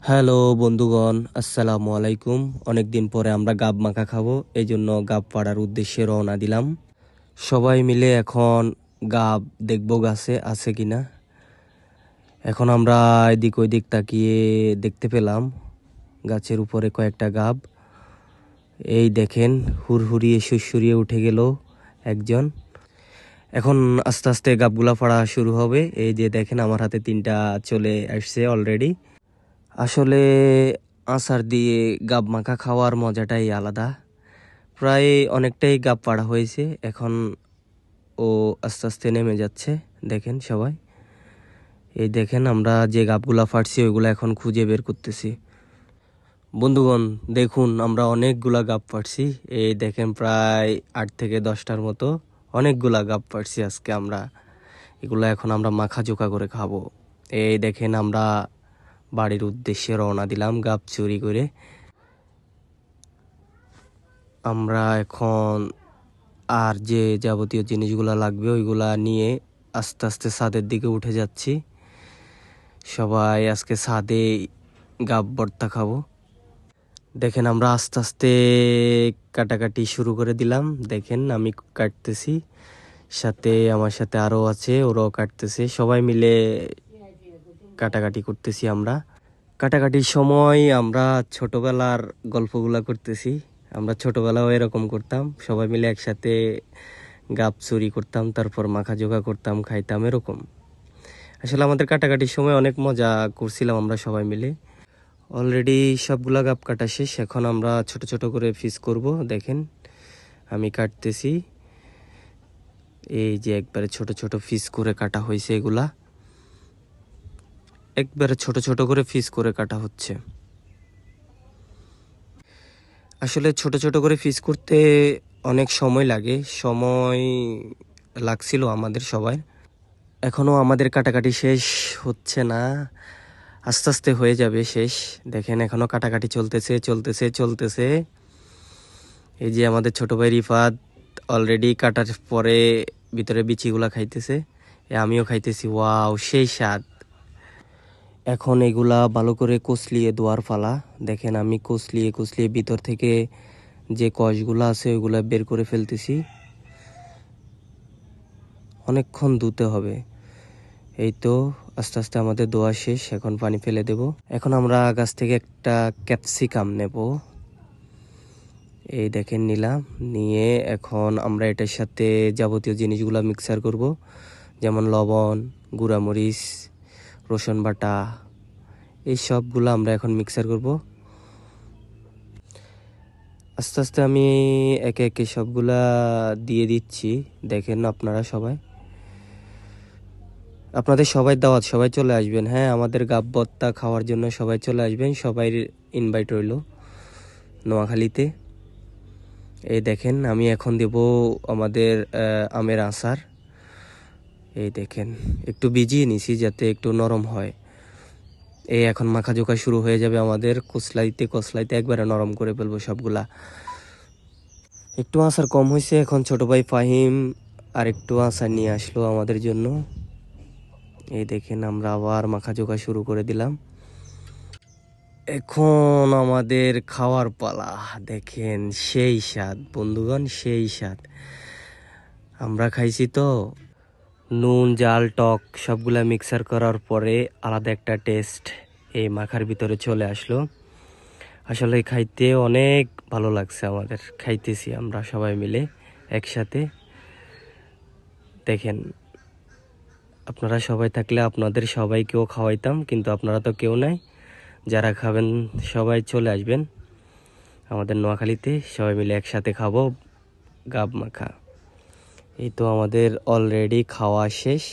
Hello বন্ধুগণ, আসসালামু আলাইকুম। অনেক দিন পরে আমরা গাব মাখা খাবো, এই জন্য গাব পাড়ার উদ্দেশ্যে রওনা দিলাম। সবাই মিলে এখন গাব দেখবো গাছে আছে কিনা। এখন আমরা এদিক ওইদিক তাকিয়ে দেখতে পেলাম গাছের উপরে কয়েকটা গাব। এই দেখেন, হুড়হুড়িয়ে সুরসুরিয়ে উঠে গেল একজন। এখন আস্তে আস্তে গাবগুলা পাড়া শুরু হবে। এই যে দেখেন, আমার হাতে 3টা চলে আসছে অলরেডি। আসলে আচার দিয়ে গাব মাখা খাওয়ার মজাটাই আলাদা। প্রায় অনেকটাই গাব পাড়া হয়েছে, এখন ও আস্তে আস্তে নেমে যাচ্ছে। দেখেন সবাই, এই দেখেন আমরা যে গাবগুলা ফাটছি ওইগুলা এখন খুঁজে বের করতেছি। বন্ধুগণ দেখুন, আমরা অনেকগুলা গাব পাড়ছি। এই দেখেন প্রায় 8 থেকে 10টার মতো অনেকগুলা গাব পাড়ছি আজকে আমরা। এগুলা এখন আমরা মাখা জোকা করে খাবো। এই দেখেন, আমরা বাড়ির উদ্দেশ্যে রওনা দিলাম গাব চুরি করে। আমরা এখন আর যে যাবতীয় জিনিসগুলা লাগবে ওইগুলা নিয়ে আস্তে আস্তে ছাদের দিকে উঠে যাচ্ছি। সবাই আজকে ছাদে গাব ভর্তা খাবো। দেখেন, আমরা আস্তে আস্তে কাটাকাটি শুরু করে দিলাম। দেখেন আমি কাটতেছি, সাথে আমার সাথে আরও আছে, ওরাও কাটতেছে। সবাই মিলে কাটাকাটি করতেছি আমরা। কাটাকাটির সময় আমরা ছোটবেলার গল্পগুলা করতেছি। আমরা ছোটবেলাও এরকম করতাম, সবাই মিলে একসাথে গাব চুরি করতাম, তারপর মাখা জোগা করতাম, খাইতাম এরকম। আসলে আমাদের কাটাকাটির সময় অনেক মজা করছিলাম আমরা সবাই মিলে। অলরেডি সবগুলা গাব কাটা শেষ, এখন আমরা ছোট ছোট করে পিস করব। দেখেন আমি কাটতেছি, এই যে একবারে ছোট ছোট পিস করে কাটা হয়েছে। এগুলা একবারে ছোট ছোট করে পিস করে কাটা হচ্ছে। আসলে ছোট ছোট করে পিস করতে অনেক সময় লাগে, সময় লাগছিল আমাদের সবাই। এখনো আমাদের কাটাকাটি শেষ হচ্ছে না, আস্তে আস্তে হয়ে যাবে শেষ। দেখেন এখনো কাটাকাটি চলতেছে চলতেছে চলতেছে। এই যে আমাদের ছোট ভাই রিফাত অলরেডি কাটার পরে ভিতরে বিচিগুলা খাইতেছে, আমিও খাইতেছি। ওয়াও, সেই স্বাদ। এখন এগুলা ভালো করে কচলিয়ে দোয়ার পালা। দেখেন আমি কচলিয়ে কচলিয়ে ভিতর থেকে যে কষগুলো আছে ওইগুলা বের করে ফেলতেছি। অনেকক্ষণ ধুতে হবে। এই তো আস্তে আস্তে আমাদের দোয়া শেষ, এখন পানি ফেলে দেব। এখন আমরা গাছ থেকে একটা ক্যাপসিকাম নেব। এই দেখেন নিলাম, নিয়ে এখন আমরা এটার সাথে যাবতীয় জিনিসগুলো মিক্সার করব, যেমন লবণ, গুঁড়ামরিচ, রসুন বাটা, এই সবগুলো আমরা এখন মিক্সার করব। আস্তে আস্তে আমি একে একে সবগুলা দিয়ে দিচ্ছি। দেখেন আপনারা সবাই, আপনাদের সবাই দাওয়াত, সবাই চলে আসবেন। হ্যাঁ, আমাদের গাব ভর্তা খাওয়ার জন্য সবাই চলে আসবেন, সবাই ইনভাইট রইল নোয়াখালীতে। এই দেখেন আমি এখন দেব আমাদের আমের আচার। এই দেখেন একটু ভিজিয়ে নিছি যাতে একটু নরম হয়। এই এখন মাখা জোকা শুরু হয়ে যাবে আমাদের, কচলাইতে কচলাইতে একবারে নরম করে ফেলবো সবগুলা। একটু আচার কম হয়েছে, এখন ছোট ভাই ফাহিম আর একটু আচার নিয়ে আসলো আমাদের জন্য। এই দেখেন আমরা আবার মাখা জোকা শুরু করে দিলাম। এখন আমাদের খাওয়ার পালা। দেখেন সেই স্বাদ বন্ধুগণ, সেই স্বাদ। আমরা খাইছি তো, নুন ঝাল টক সবগুলা মিক্সার করার পরে আলাদা একটা টেস্ট এই মাখার ভিতরে চলে আসলো। আসলে খাইতে অনেক ভালো লাগছে আমাদের, খাইতেছি আমরা সবাই মিলে একসাথে। দেখেন, আপনারা সবাই থাকলে আপনাদের সবাইকেও খাওয়াইতাম, কিন্তু আপনারা তো কেউ নাই। যারা খাবেন সবাই চলে আসবেন আমাদের নোয়াখালীতে, সবাই মিলে একসাথে খাবো গাব মাখা। এই তো আমাদের অলরেডি খাওয়া শেষ।